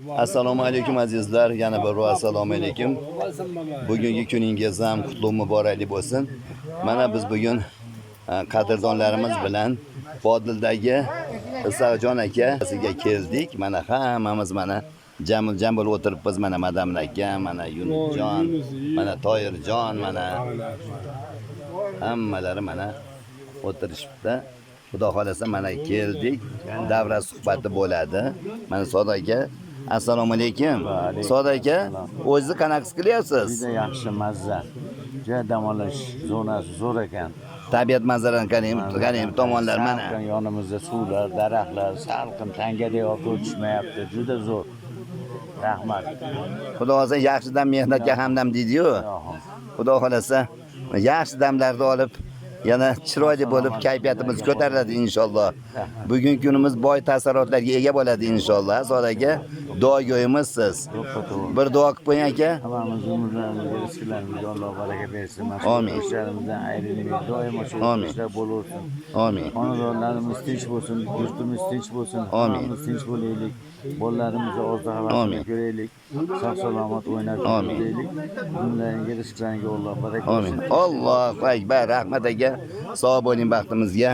Assalomu alaykum azizlar, yana bir assalomu alaykum. Bugungi kuningiz ham qutlug' muborakli bo'lsin. Mana biz bugun qadrdonlarimiz bilan Vodildagi Isoqjon akasiga keldik. Mana hammamiz mana jam bo'lib o'tiribmiz. Mana Madam aka, mana Yunusjon, mana Toyirjon, mana hammalari mana o'tirishibdi. Xudo xolasa mana keldik. Davra suhbati bo'ladi. Mana Sodiq aka, assalomu alaykum. Sodiq aka, o'zingizni qanaqa his qilyapsiz? Juda yaxshi mazza. Joy dam olish zonasi zo'r ekan. Tabiat manzarani qarang, tomonlar mana. Yonimizda suvlar, daraxtlar, salqin, tangadek oqib o'tishmayapti. Juda zo'r. Rahmat. Xudo xolasa yaxshidan mehnatga hamdam deydi-yu. Xudo xolasa yaxshi damlarni olib yana chiroyli bo'lib kayfiyatimiz ko'tariladi inshaalloh. Bugungi kunimiz boy taassurotlarga ega bo'ladi inshaalloh. Sodiq aka, duogo'yimiz siz. Bir duo qilib qo'ying aka. Hammamiz umrlarimizga, rizqlarimizga Alloh baraka bersin. Amin. Ishlarimizdan ayrilmay doimo shu ishlar bo'laversin. Amin. Xonadonlarimiz tinch bo'lsin, yurtimiz tinch bo'lsin. Amin. Hammamiz tinch bo'laylik. Bolalarimizni orzu havasini ko'raylik. Sog' salomat o'ynab yuraylik. Umrlaringga, rizqlaringga Alloh baraka bersin. Amin. Allohu akbar. Rahmat aka. Sog' bo'ling baxtimizga.